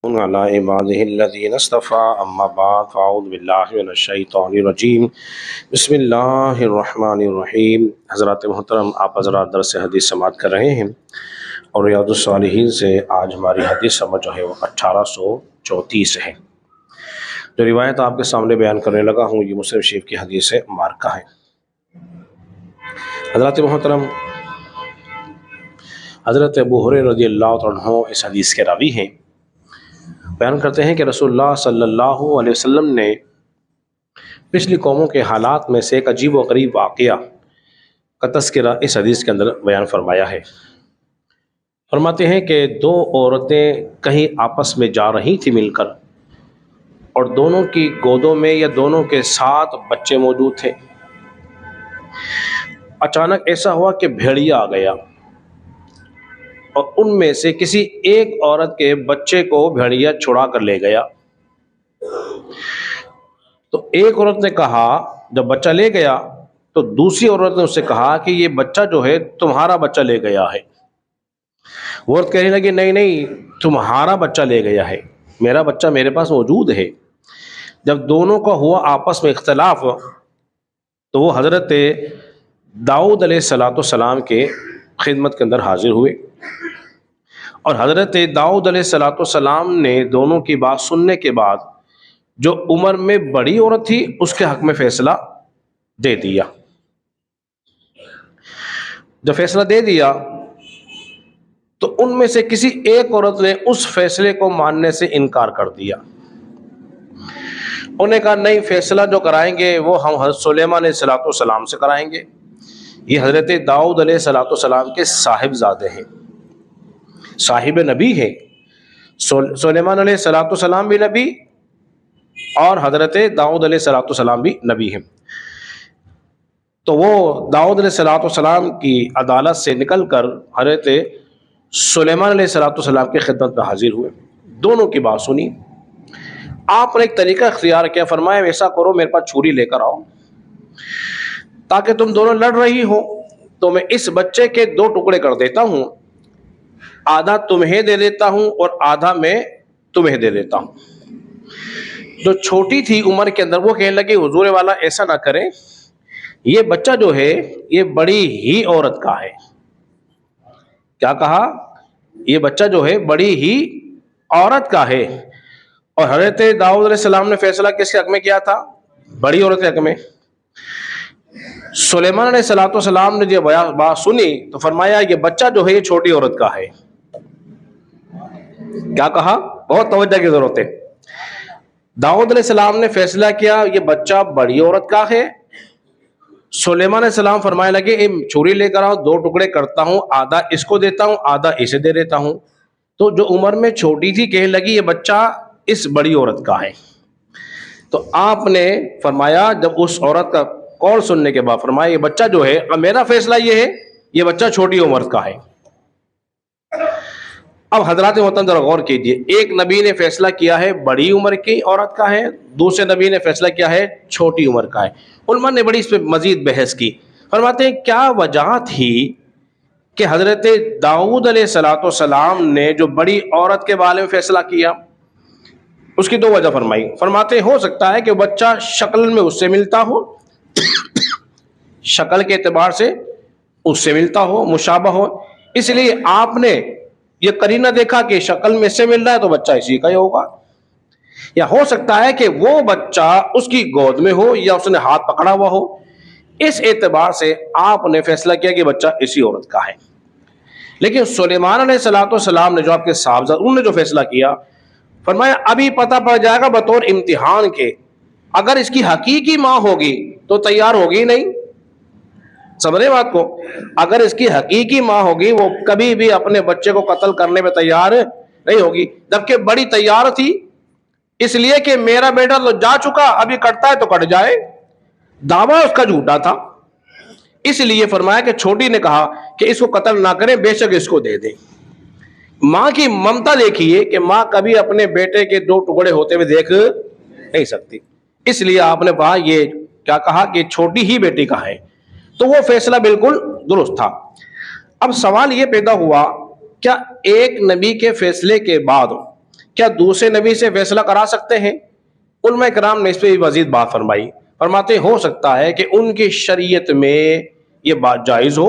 على عباده الذين اصطفى اما بعد فاعوذ باللہ من الشیطان الرجیم بسم اللہ الرحمن الرحیم۔ حضرات محترم، آپ حضرات درس حدیث سماعت کر رہے ہیں اور ریاض الصالحین سے آج ہماری حدیث سمجھ جو ہے وہ 1834 ہے۔ جو روایت آپ کے سامنے بیان کرنے لگا ہوں یہ مسلم شریف کی حدیث مبارکہ ہے۔ حضرات محترم، حضرت ابو ہریرہ رضی اللہ عنہ اس حدیث کے راوی ہیں، بیان کرتے ہیں کہ رسول اللہ صلی اللہ علیہ وسلم نے پچھلی قوموں کے حالات میں سے ایک عجیب و غریب واقعہ کا تذکرہ اس حدیث کے اندر بیان فرمایا ہے۔ فرماتے ہیں کہ دو عورتیں کہیں آپس میں جا رہی تھیں مل کر، اور دونوں کی گودوں میں یا دونوں کے ساتھ بچے موجود تھے۔ اچانک ایسا ہوا کہ بھیڑیا آ گیا اور ان میں سے کسی ایک عورت کے بچے کو بھیڑیا چھڑا کر لے گیا۔ تو ایک عورت نے کہا، جب بچہ لے گیا تو دوسری عورت نے اس سے کہا کہ یہ بچہ جو ہے تمہارا بچہ لے گیا ہے۔ وہ عورت کہنے لگی نہیں، تمہارا بچہ لے گیا ہے، میرا بچہ میرے پاس موجود ہے۔ جب دونوں کا ہوا آپس میں اختلاف تو وہ حضرت داؤد علیہ السلام کے خدمت کے اندر حاضر ہوئے، اور حضرت داؤد علیہ السلام نے دونوں کی بات سننے کے بعد جو عمر میں بڑی عورت تھی اس کے حق میں فیصلہ دے دیا۔ جب فیصلہ دے دیا تو ان میں سے کسی ایک عورت نے اس فیصلے کو ماننے سے انکار کر دیا۔ انہوں نے کہا نہیں، فیصلہ جو کرائیں گے وہ ہم حضرت سلیمان علیہ السلام سے کرائیں گے، یہ حضرت داؤد علیہ السلام کے صاحبزادے ہیں، صاحب نبی ہیں۔ سلیمان علیہ السلام بھی نبی اور حضرت داؤد علیہ السلام بھی نبی ہیں۔ تو وہ داؤد علیہ السلام کی عدالت سے نکل کر حضرت سلیمان علیہ السلام کی خدمت میں حاضر ہوئے، دونوں کی بات سنی۔ آپ نے ایک طریقہ اختیار کیا، فرمایا ایسا کرو میرے پاس چھری لے کر آؤ، تاکہ تم دونوں لڑ رہی ہو تو میں اس بچے کے دو ٹکڑے کر دیتا ہوں، آدھا تمہیں دے دیتا ہوں اور آدھا میں تمہیں دے دیتا ہوں۔ جو چھوٹی تھی عمر کے اندر وہ کہنے لگی حضور والا ایسا نہ کریں، یہ بچہ جو ہے یہ بڑی ہی عورت کا ہے۔ کیا کہا؟ یہ بچہ جو ہے بڑی ہی عورت کا ہے۔ اور حضرت داؤد علیہ السلام نے فیصلہ کس کے حق میں کیا تھا؟ بڑی عورت کے حق میں۔ سلیمان علیہ السلام نے جب بات سنی تو فرمایا یہ بچہ جو ہے یہ چھوٹی عورت کا ہے۔ کیا کہا؟ بہت توجہ کی ضرورت ہے۔ داؤد علیہ السلام نے فیصلہ کیا یہ بچہ بڑی عورت کا ہے۔ سلیمان علیہ السلام فرمائے لگے چھری لے کر آؤ، دو ٹکڑے کرتا ہوں، آدھا اس کو دیتا ہوں، آدھا اسے دے دیتا ہوں۔ تو جو عمر میں چھوٹی تھی کہنے لگی یہ بچہ اس بڑی عورت کا ہے۔ تو آپ نے فرمایا جب اس عورت کا قول سننے کے بعد فرمایا یہ بچہ جو ہے میرا فیصلہ یہ ہے یہ بچہ چھوٹی عمر کا ہے۔ اب حضرات محترم ذرا غور کیجیے، ایک نبی نے فیصلہ کیا ہے بڑی عمر کی عورت کا ہے، دوسرے نبی نے فیصلہ کیا ہے چھوٹی عمر کا ہے۔ علماء نے بڑی اس پہ مزید بحث کی، فرماتے ہیں کیا وجہ تھی کہ حضرت داؤد علیہ السلام نے جو بڑی عورت کے بارے میں فیصلہ کیا؟ اس کی دو وجہ فرمائی۔ فرماتے ہو سکتا ہے کہ بچہ شکل میں اس سے ملتا ہو، شکل کے اعتبار سے اس سے ملتا ہو، مشابہ ہو، اس لیے آپ نے یہ قرینہ دیکھا کہ شکل میں اس سے مل رہا ہے تو بچہ اسی کا ہی ہوگا۔ یا ہو سکتا ہے کہ وہ بچہ اس کی گود میں ہو یا اس نے ہاتھ پکڑا ہوا ہو، اس اعتبار سے آپ نے فیصلہ کیا کہ بچہ اسی عورت کا ہے۔ لیکن سلیمان علیہ السلام نے جو آپ کے صاحبزادے انہوں نے جو فیصلہ کیا، فرمایا ابھی پتہ پڑ جائے گا بطور امتحان کے، اگر اس کی حقیقی ماں ہوگی تو تیار ہوگی نہیں۔ سمجھے بات کو؟ اگر اس کی حقیقی ماں ہوگی وہ کبھی بھی اپنے بچے کو قتل کرنے میں تیار نہیں ہوگی، جبکہ بڑی تیار تھی، اس لیے کہ میرا بیٹا تو جا چکا، ابھی کٹتا ہے تو کٹ جائے، دعویٰ اس کا جھوٹا تھا۔ اس لیے فرمایا کہ چھوٹی نے کہا کہ اس کو قتل نہ کریں، بے شک اس کو دے دیں۔ ماں کی ممتا دیکھیے کہ ماں کبھی اپنے بیٹے کے دو ٹکڑے ہوتے ہوئے دیکھ نہیں سکتی، اس لیے آپ نے کہا یہ کیا کہا کہ چھوٹی ہی بیٹی کا ہے۔ تو وہ فیصلہ بالکل درست تھا۔ اب سوال یہ پیدا ہوا، کیا ایک نبی کے فیصلے کے بعد کیا دوسرے نبی سے فیصلہ کرا سکتے ہیں؟ علماء کرام نے اس پہ مزید بات فرمائی، فرماتے ہو سکتا ہے کہ ان کی شریعت میں یہ بات جائز ہو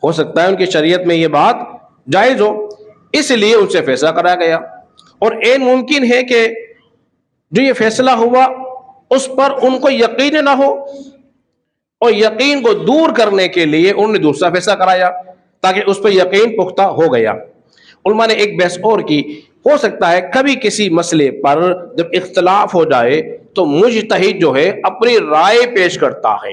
سکتا ہے ان کی شریعت میں یہ بات جائز ہو، اس لیے ان سے فیصلہ کرایا گیا، اور عین ممکن ہے کہ جو یہ فیصلہ ہوا اس پر ان کو یقین نہ ہو، اور یقین کو دور کرنے کے لیے انہوں نے دوسرا فیصلہ کرایا تاکہ اس پہ یقین پختہ ہو گیا۔ علماء نے ایک بحث اور کی، ہو سکتا ہے کبھی کسی مسئلے پر جب اختلاف ہو جائے تو مجتہد جو ہے اپنی رائے پیش کرتا ہے،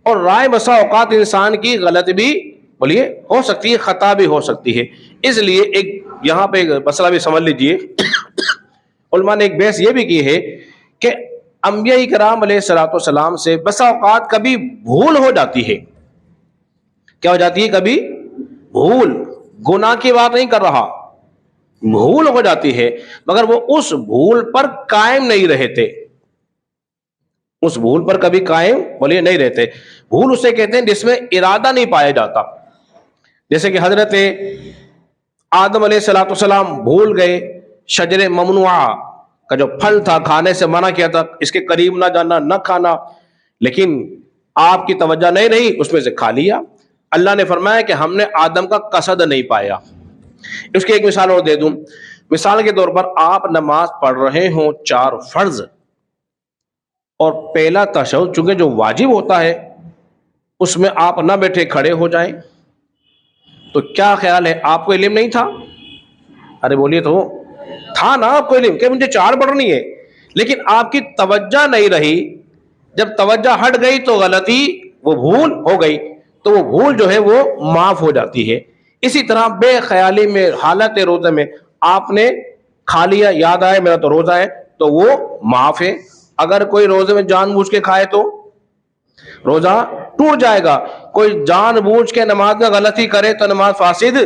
اور رائے بسا اوقات انسان کی غلط بھی بولیے ہو سکتی ہے، خطا بھی ہو سکتی ہے، اس لیے ایک یہاں پہ مسئلہ بھی سمجھ لیجئے۔ علماء نے ایک بحث یہ بھی کی ہے کہ انبیاء کرام علیہ الصلوۃ والسلام سے بسا اوقات کبھی بھول ہو جاتی ہے۔ کیا ہو جاتی ہے؟ کبھی بھول، گناہ کی بات نہیں کر رہا، بھول ہو جاتی ہے، مگر وہ اس بھول پر قائم نہیں رہتے، اس بھول پر کبھی قائم بولیے نہیں رہتے۔ بھول اسے کہتے ہیں جس میں ارادہ نہیں پایا جاتا، جیسے کہ حضرت آدم علیہ الصلوۃ والسلام بھول گئے شجر ممنوعہ کا جو پھل تھا کھانے سے منع کیا تھا، اس کے قریب نہ جانا، نہ کھانا، لیکن آپ کی توجہ نہیں رہی، اس میں سے کھا لیا۔ اللہ نے فرمایا کہ ہم نے آدم کا قصد نہیں پایا۔ اس کی ایک مثال اور دے دوں، مثال کے طور پر آپ نماز پڑھ رہے ہوں 4 فرض، اور پہلا تشہد چونکہ جو واجب ہوتا ہے اس میں آپ نہ بیٹھے کھڑے ہو جائیں، تو کیا خیال ہے آپ کو علم نہیں تھا؟ ارے بولیے تو، تھا نا آپ کو علم کہ مجھے 4 پڑھنی ہے، لیکن آپ کی توجہ نہیں رہی، جب توجہ ہٹ گئی تو غلطی، وہ بھول ہو گئی، تو وہ بھول جو ہے وہ معاف ہو جاتی ہے۔ اسی طرح بے خیالی میں حالت روزے میں آپ نے کھا لیا، یاد آئے میرا تو روزہ ہے، تو وہ معاف ہے۔ اگر کوئی روزے میں جان بوجھ کے کھائے تو روزہ ٹوٹ جائے گا، کوئی جان بوجھ کے نماز میں غلطی کرے تو نماز فاسد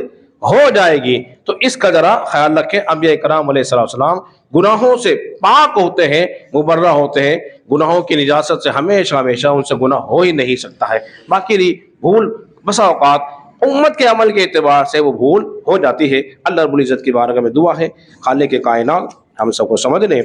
ہو جائے گی۔ تو اس کا ذرا خیال رکھیں۔ انبیاء کرام علیہ السلام گناہوں سے پاک ہوتے ہیں، مبرہ ہوتے ہیں، گناہوں کی نجاست سے ہمیشہ ہمیشہ ان سے گناہ ہو ہی نہیں سکتا ہے۔ باقی بھول بسا اوقات امت کے عمل کے اعتبار سے وہ بھول ہو جاتی ہے۔ اللہ رب العزت کی بارگاہ میں دعا ہے خالق کائنات ہم سب کو سمجھنے